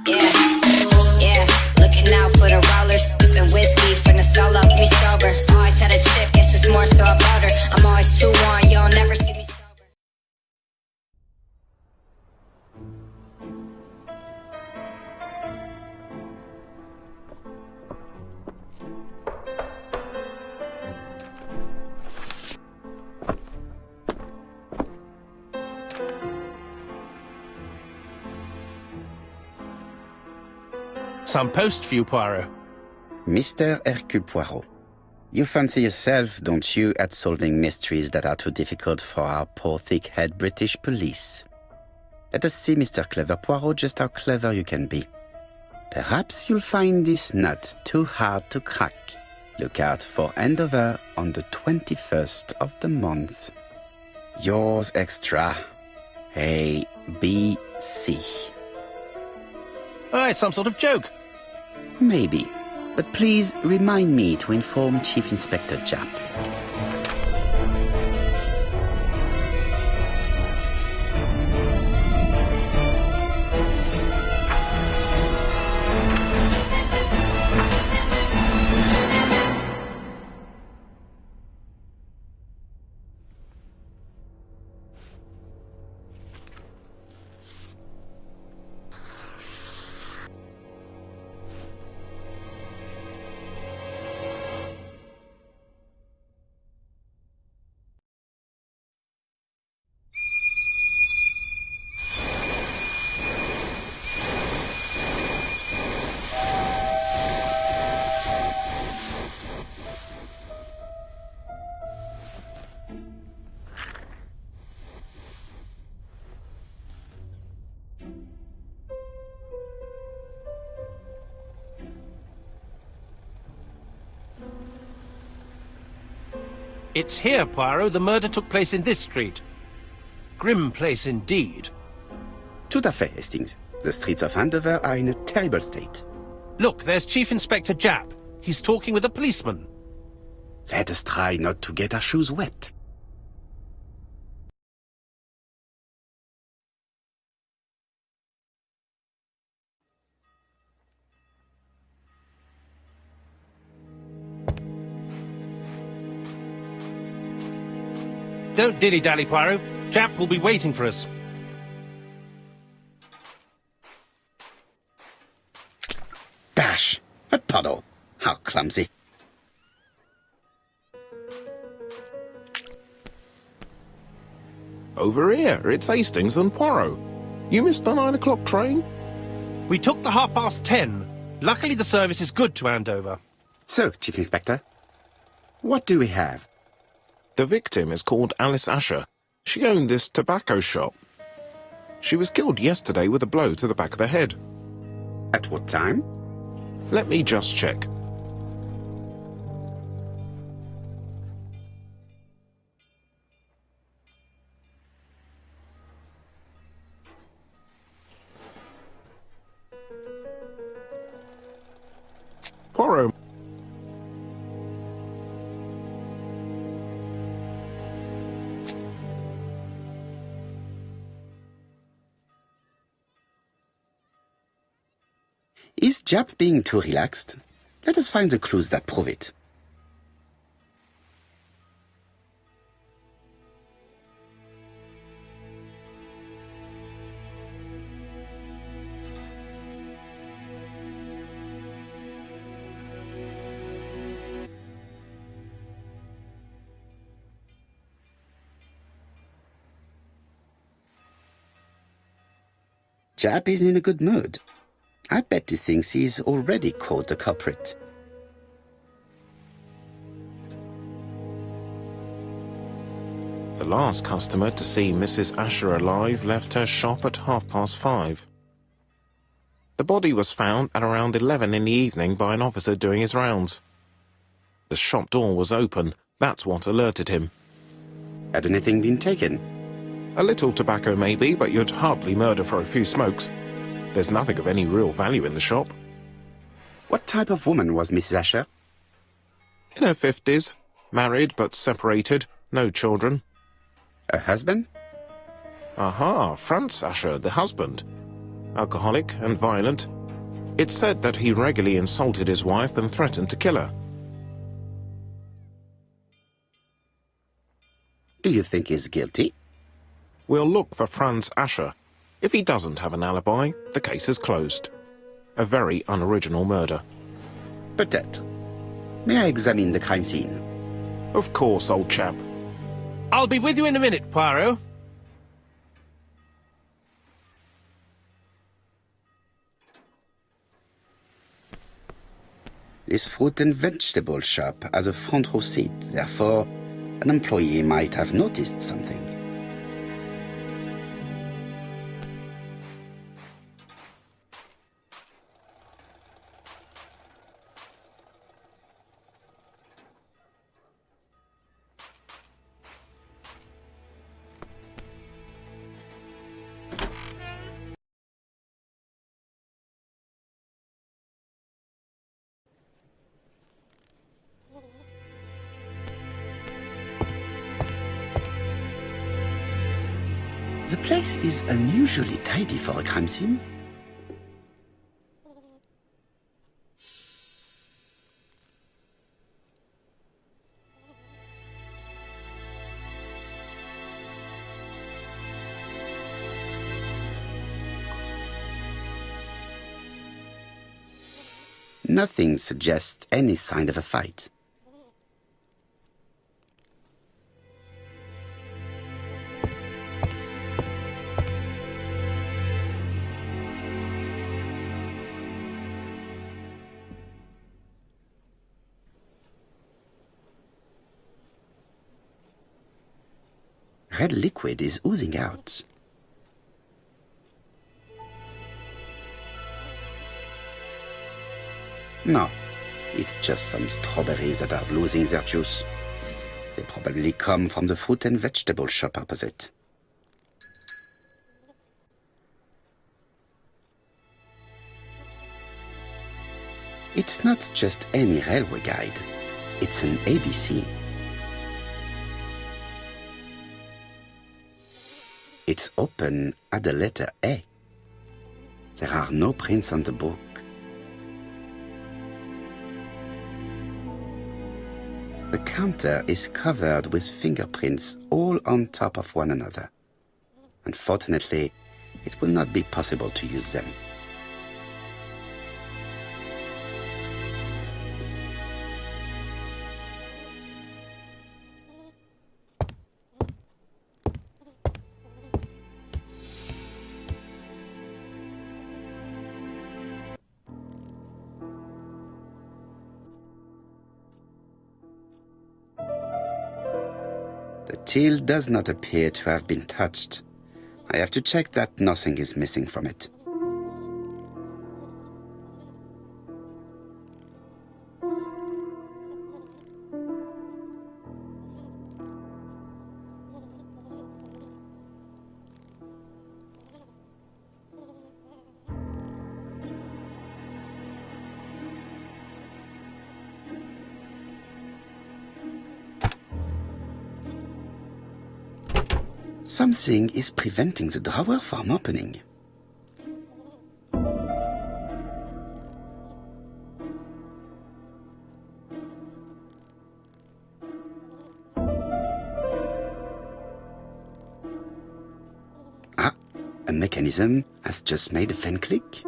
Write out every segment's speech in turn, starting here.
Yeah, yeah. Looking out for the rollers, sipping whiskey from the solo. We sober. Always had a chip, guess it's more so about her. I'm always too on, you'll never see me sober. Some post for you, Poirot. Mr. Hercule Poirot, you fancy yourself, don't you, at solving mysteries that are too difficult for our poor thick-head British police. Let us see, Mr. Clever Poirot, just how clever you can be. Perhaps you'll find this nut too hard to crack. Look out for handover on the 21st of the month. Yours extra, A, B, C. Oh, it's some sort of joke. Maybe, but please remind me to inform Chief Inspector Japp. It's here, Poirot. The murder took place in this street. Grim place indeed. Tout à fait, Hastings. The streets of Andover are in a terrible state. Look, there's Chief Inspector Japp. He's talking with a policeman. Let us try not to get our shoes wet. Don't dilly-dally, Poirot. Japp will be waiting for us. Dash! A puddle. How clumsy. Over here, it's Hastings and Poirot. You missed the 9 o'clock train? We took the 10:30. Luckily, the service is good to Andover. So, Chief Inspector, what do we have? The victim is called Alice Asher. She owned this tobacco shop. She was killed yesterday with a blow to the back of the head. At what time? Let me just check. Poirot. Is Japp being too relaxed? Let us find the clues that prove it. Japp is in a good mood. I bet he thinks he's already caught the culprit. The last customer to see Mrs. Asher alive left her shop at 5:30. The body was found at around 11 in the evening by an officer doing his rounds. The shop door was open. That's what alerted him. Had anything been taken? A little tobacco maybe, but you'd hardly murder for a few smokes. There's nothing of any real value in the shop. What type of woman was Mrs. Asher? In her 50s, married but separated, no children. Her husband? Aha, Franz Asher, the husband. alcoholic and violent. It's said that he regularly insulted his wife and threatened to kill her. Do you think he's guilty? We'll look for Franz Ascher. If he doesn't have an alibi, the case is closed. A very unoriginal murder. Peut-être. May I examine the crime scene? Of course, old chap. I'll be with you in a minute, Poirot. This fruit and vegetable shop has a front row seat, therefore an employee might have noticed something. The place is unusually tidy for a crime scene. Nothing suggests any sign of a fight. Red liquid is oozing out. No, it's just some strawberries that are losing their juice. They probably come from the fruit and vegetable shop opposite. It's not just any railway guide. It's an ABC. It's open at the letter A. There are no prints on the book. The counter is covered with fingerprints all on top of one another. Unfortunately, it will not be possible to use them. The till does not appear to have been touched. I have to check that nothing is missing from it. Something is preventing the drawer from opening. Ah, a mechanism has just made a fan click.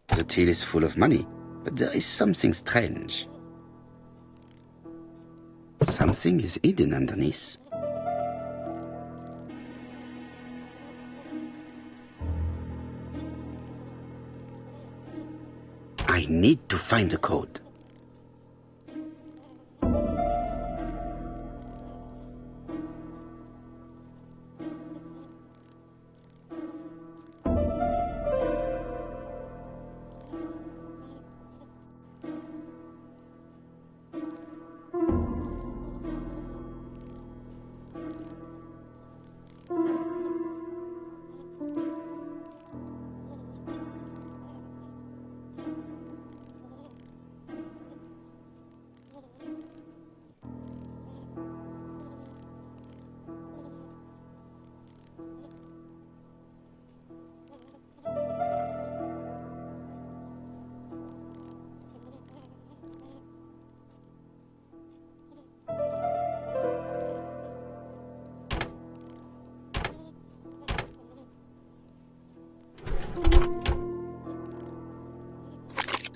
The till is full of money, but there is something strange. Something is hidden underneath. I need to find the code.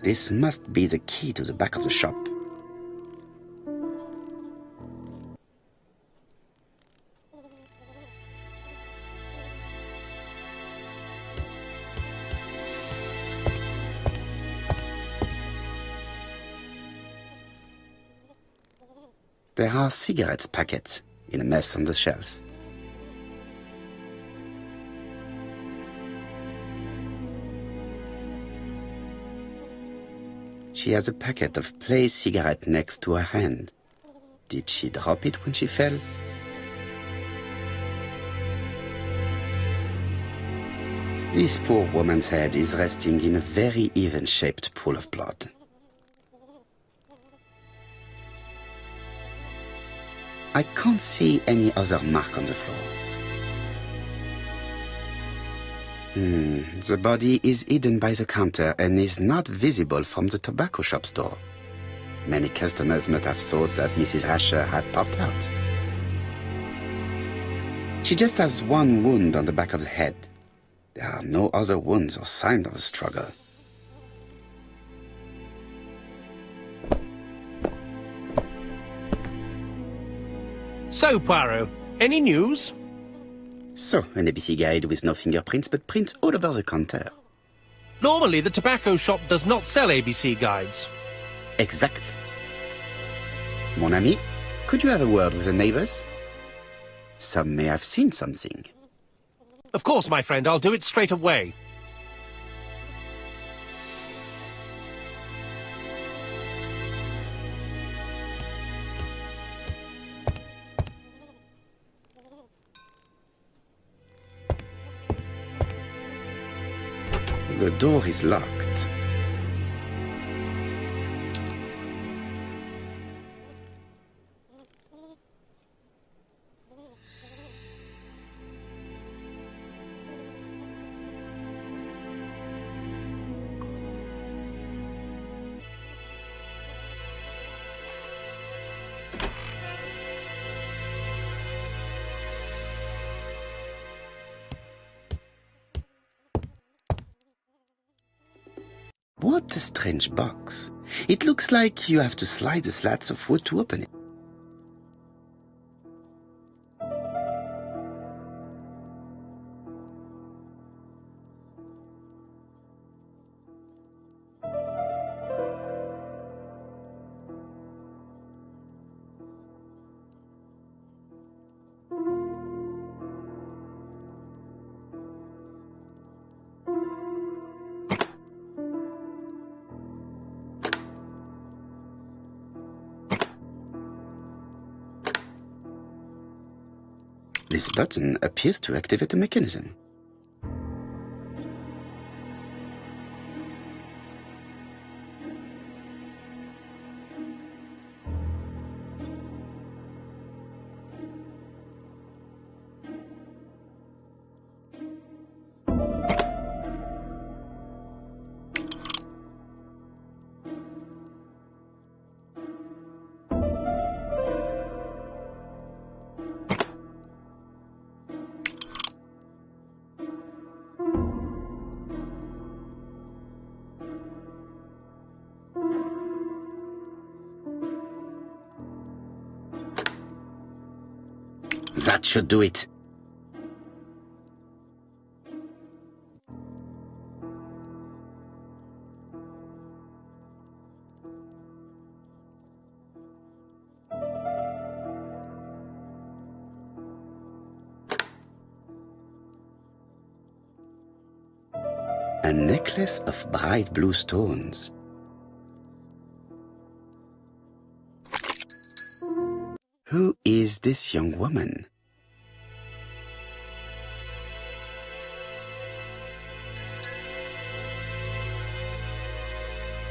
This must be the key to the back of the shop. There are cigarettes packets in a mess on the shelf. She has a packet of placed cigarette next to her hand. Did she drop it when she fell? This poor woman's head is resting in a very even-shaped pool of blood. I can't see any other mark on the floor. The body is hidden by the counter and is not visible from the tobacco shop's door. Many customers must have thought that Mrs. Asher had popped out. She just has one wound on the back of the head. There are no other wounds or signs of a struggle. So, Poirot, any news? So, an ABC guide with no fingerprints but prints all over the counter. Normally, the tobacco shop does not sell ABC guides. Exact. Mon ami, could you have a word with the neighbors? Some may have seen something. Of course, my friend, I'll do it straight away. The door is locked. What a strange box. It looks like you have to slide the slats of wood to open it. This button appears to activate the mechanism. That should do it. A necklace of bright blue stones. Who is this young woman?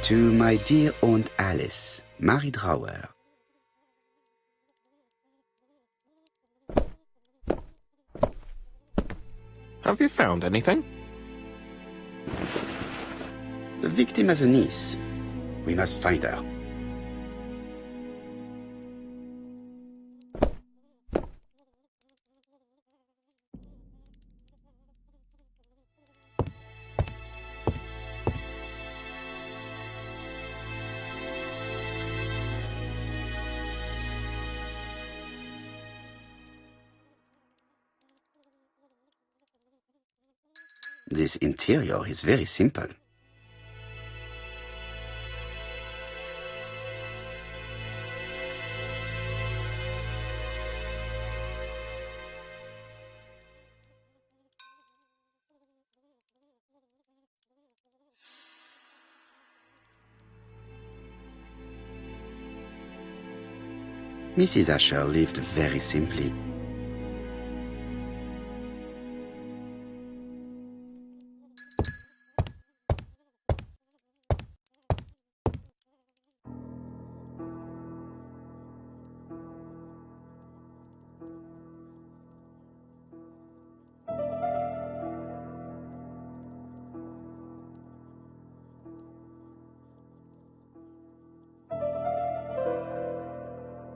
To my dear Aunt Alice, Mary Drower. Have you found anything? The victim has a niece. We must find her. This interior is very simple. Mrs. Asher lived very simply.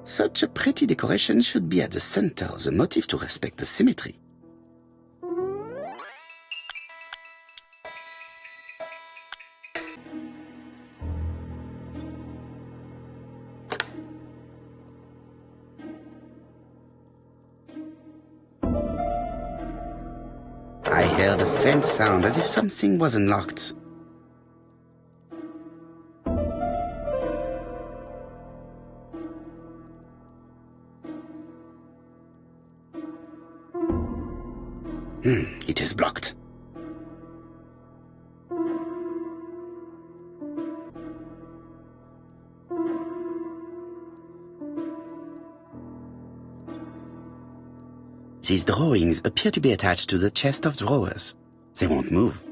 Such a pretty decoration should be at the center of the motif to respect the symmetry. I heard a faint sound as if something was unlocked. It is blocked. These drawings appear to be attached to the chest of drawers. They won't move.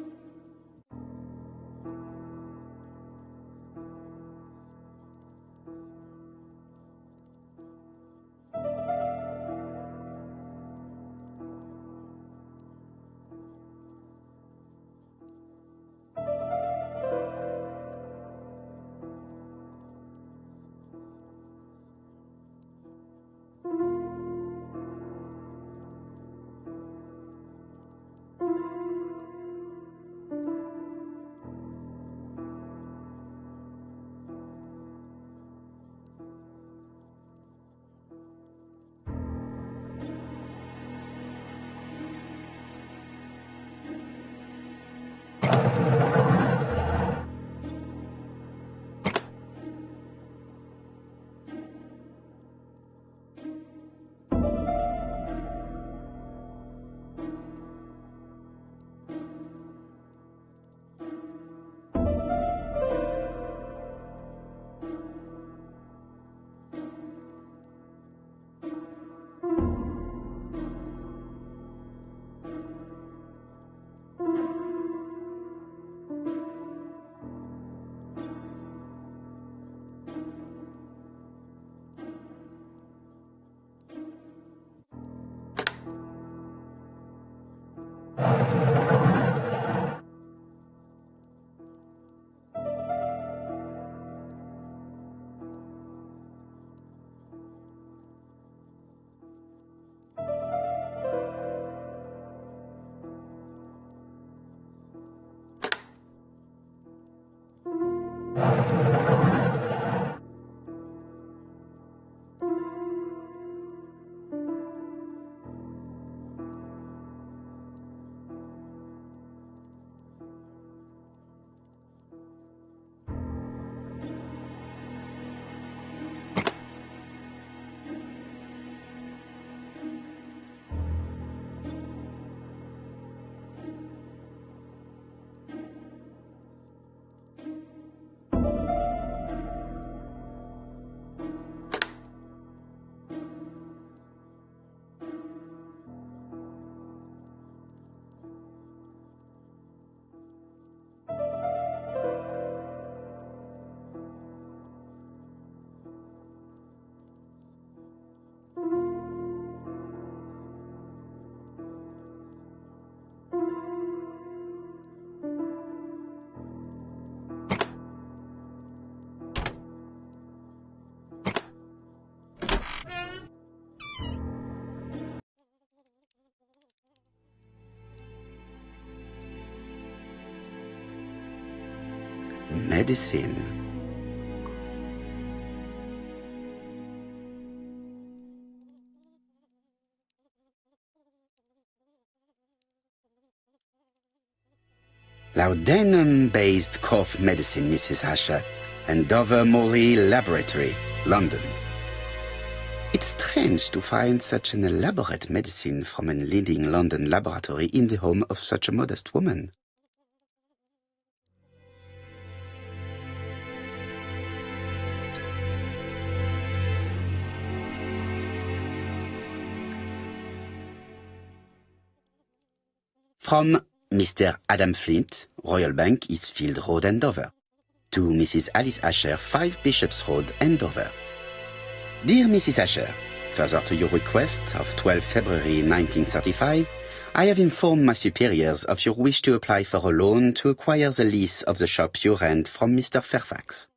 Medicine. Laudanum-based cough medicine, Mrs. Asher, and Dover Morley Laboratory, London. It's strange to find such an elaborate medicine from a leading London laboratory in the home of such a modest woman. From Mr. Adam Flint, Royal Bank, Eastfield Road, Andover. To Mrs. Alice Asher, 5 Bishops Road, Andover. Dear Mrs. Asher, further to your request of 12 February 1935, I have informed my superiors of your wish to apply for a loan to acquire the lease of the shop you rent from Mr. Fairfax.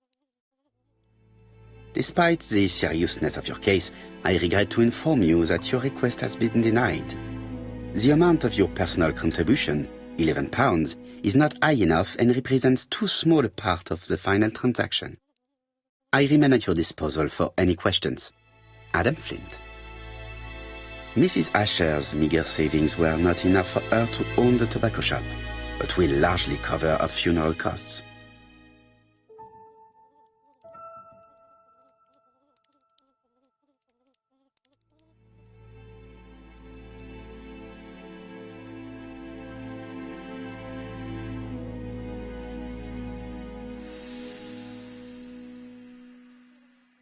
Despite the seriousness of your case, I regret to inform you that your request has been denied. The amount of your personal contribution, £11, is not high enough and represents too small a part of the final transaction. I remain at your disposal for any questions. Adam Flint. Mrs. Asher's meager savings were not enough for her to own the tobacco shop, but will largely cover her funeral costs.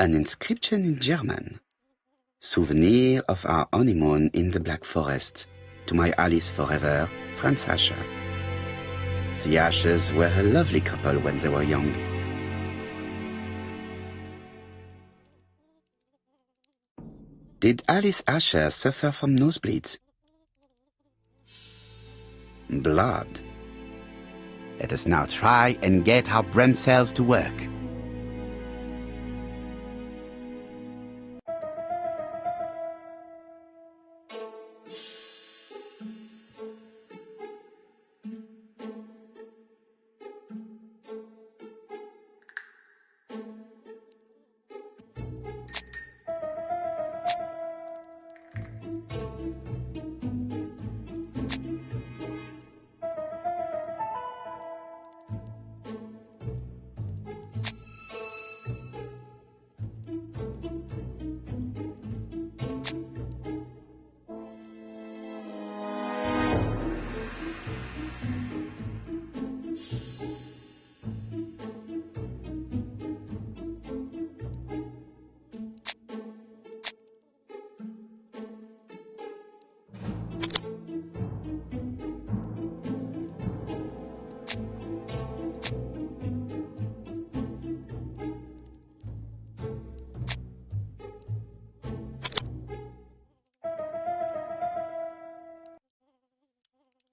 An inscription in German. Souvenir of our honeymoon in the Black Forest. To my Alice forever, Franz Asher. The Ashers were a lovely couple when they were young. Did Alice Asher suffer from nosebleeds? Blood. Let us now try and get our brain cells to work.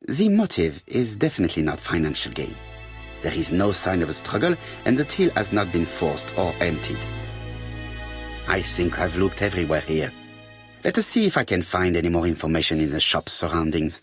The motive is definitely not financial gain. There is no sign of a struggle, and the till has not been forced or emptied. I think I've looked everywhere here. Let us see if I can find any more information in the shop's surroundings.